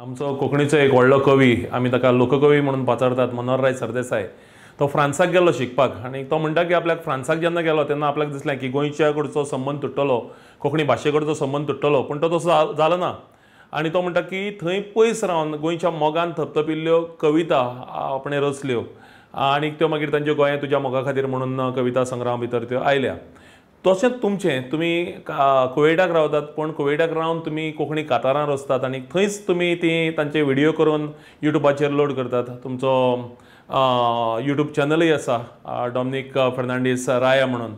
आमचो कोंकणीचो एक व्हडलो कवी आमी ताका लोककवी म्हणून पाचारतात मनोहरराय सरदेसाय तो फ्रांसाक गेल्लो शिकपाक आनी तो म्हणटा की आपल्याक फ्रांसाक जेन्ना गेलो तेन्ना आपल्याक दिसलें की गोंयच्या कडचो संबंद तुट्टलो कोंकणी भाशे कडचो संबंद तुट्टलो पूण तो तसो जालो ना आनी तो म्हणटा की थंय पयस रावन गोंयच्या मोगान थपथपिल्ल्यो कविता आपणें रचल्यो आनी त्यो मागीर तांच्यो गोंया तुज्या मोगा खातीर म्हणून कविता संग्रहा भितर त्यो आयल्या तशेंच तुमचें तुमी कुवेटाक रावतात पूण कुवेटाक रावन तुमी कोंकणी कातारां रचतात आनी थंयच तुमी ती तांचे व्हिडियो करून युट्यूबाचेर लोड करतात तुमचो यूट्यूब चॅनलय आसा डॉमिनीक फर्नांडीस राया म्हणून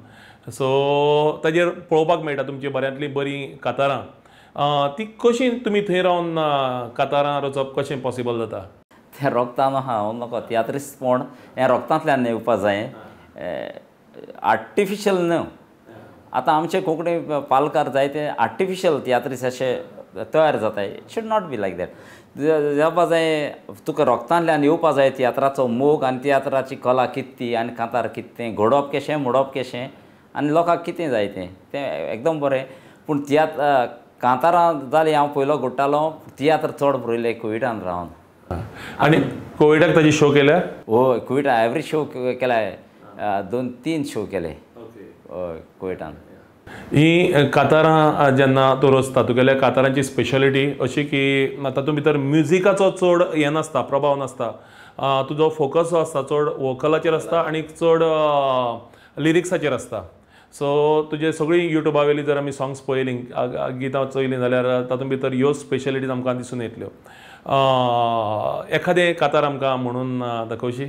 सो ताजेर पळोवपाक मेळटा तुमची बऱ्यांतली बरी कातारां ती कशी तुमी थंय रावन कातारां रचप कशें पॉसिबल जाता तें रोगतान हांव म्हाका तियात्रिस्ट पूण हें रोगतांतल्यान येवपा जाय आर्टिफिशियल न्हू आतां आमचे कोंकणी पालकार जायते आर्टिफिशियल तियात्रिस्ट अशे तयार जाताय it should not be like that जावपा जाय तुका रोगतांतल्यान येवपा जाय तियात्राचो मोग आनी तियात्राची कला कितें आनी कांतार कितें घडोवप कशें मोडप कशें आनी लोकांक कितें जाय तें एकदम बरें पूण कांतारां जालीं हांव पयलो घडटालो तियात्र चड बरयले कोविडान रावन आनी कोविडाक ताजे शो केल्या हय कोविडा एवरी शो केला 2-3 शो केले हय कोविडान ही कातारां जेन्ना तूं रचता तुगेल्या कातारांची स्पेशलिटी अशी की तातूंत भितर म्युजिकाचो चड हें नासता प्रभाव नासता तुजो फोकस जो आसता चड वोकलाचेर आसता आनी चड लिरिक्साचेर आसता सो तुजे सगळीं युट्यूबा वयली जर आमी सॉंग्स पळयलीं गितां चोयलीं जाल्यार तातूंत भितर ह्यो स्पेशलिटीज आमकां दिसून येतल्यो एखादें कातार आमकां म्हणून दाखोवशी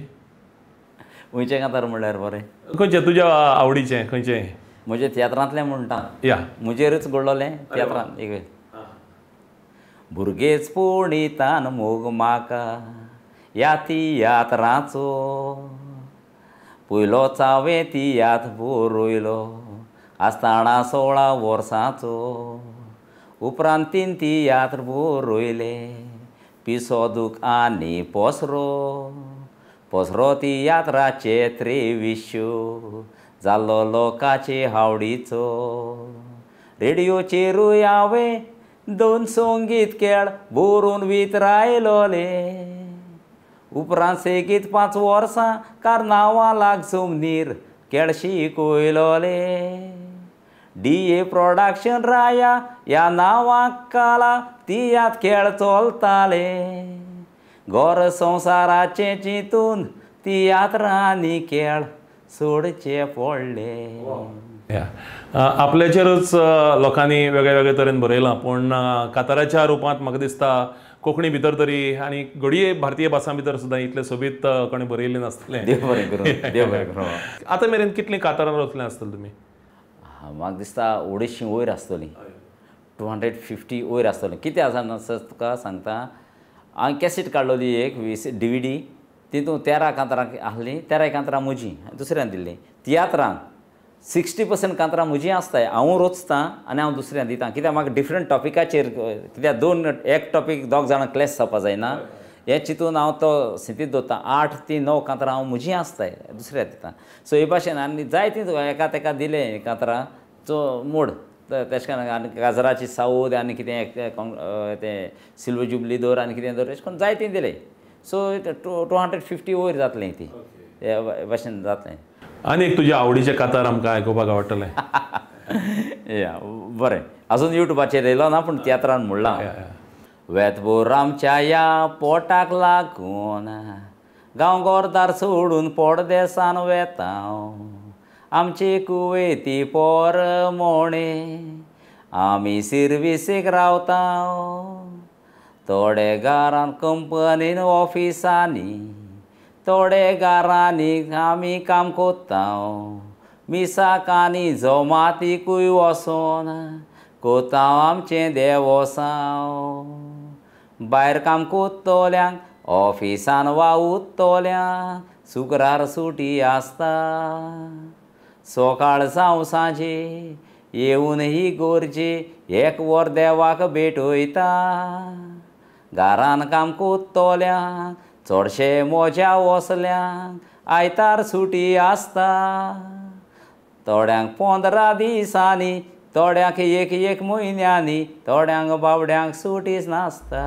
खंयचें कातार म्हणल्यार बरें खंयचें तुज्या आवडीचें खंयचें म्हजें तियात्रांतलें म्हणटा या म्हजेरूच घडलोलें तियात्रांत एक भुरगेच पोणितान मोग म्हाका ह्या तियात्राचो पयलो चावे तियात्र बरयलो आसतना 16 वर्सांचो उपरांत 3 तियात्र बरयले पिसो दूख आनी पसरो तियात्राचे 23 जाल्लो लोकाचे हावडीचो रेडिओचेरूय हांवें 2 संगीत खेळ बरोवन वितरायलोले उपरांत सेगीत 5 वर्सां कार्नावां लाग जमनीर खेळ शिकयलोले DA प्रोडक्शन राया ह्या नांवाक काला तियात्र खेळ चलताले घर संवसाराचे चिंतून तियात्र आनी खेळ सोडचे पडले आपल्याचेरूच लोकांनी वेगळ्या वेगळ्या तरेन बरयलां पूण काताराच्या रुपांत म्हाका दिसता कोंकणी भितर तरी आनी घडये भारतीय भासां भितर सुद्दां इतलें सोबीत कोणें बरयल्लें नासतलें देव बरें करूं आतां मेरेन कितलीं कातारां रचलें आसतलें तुमी म्हाका दिसता 250 वयर आसतलीं 250 वयर आसतलीं कितें आसा तुका सांगता हांवें कॅसेट काडलोली एक DVD तितून 13 कांतारां आहलीं 13 कांतारां म्हजीं दुसऱ्यान दिल्लीं तियात्रांक 60% कांतारां म्हजीं आसताय हांव रचतां आनी हांव दुसऱ्यान दितां कित्याक म्हाका डिफरंट टॉपिकाचेर कित्याक एक टॉपीक 2 जाणां क्लॅश जावपा जायना हे चिंतून हांव तो स्थितीत दवरतां 8 ते 9 कांतारां हांव म्हजीं आसताय दुसऱ्या दितां सो हे भाशेन आनी जायतीं एका तेका दिलें कांतारांचो मोड तेश कोन्न आनी गाजराची सावद आनी कितें तें सिल्वर जुबली दवर आनी कितें दवर अशें करून जायतीं दिलें सो 250 वयर जातलें ती हे भाशेन जातलें आनी एक तुज्या आवडीचें कातार आमकां आयकुपाक आवडटलें या बरें आजून युट्यूबाचेर येयलो ना पूण तियात्रान म्हणलां वेतभोर आमच्या या पोटाक लागून गांव गोरदार सोडून पोडदेसान वेतांव आमची कुवेती पोर मोणे आमी सिर्विसेक रावतांव थोडे घरान कंपनीन ऑफिसांनी थोडे घरांनी आमी काम कोत्तांव मिसाकांनी जमातीकूय वचोन कोतांव आमचें देवसांव भायर काम कोत्तोल्यांक ऑफिसान वा उत्तोल्यांक शुक्रार सुटी आसता सकाळ जावं सांजे येवन ही गोरजे 1 वर देवाक भेटयता घरान काम कोत्तोल्यांक चडशे मोज्या वसल्यांक आयतार सुटी आसता थोड्यांक 15 दिसांनी थोड्यांक एक म्हयन्यांनी थोड्यांक बावड्यांक सुटीच नासता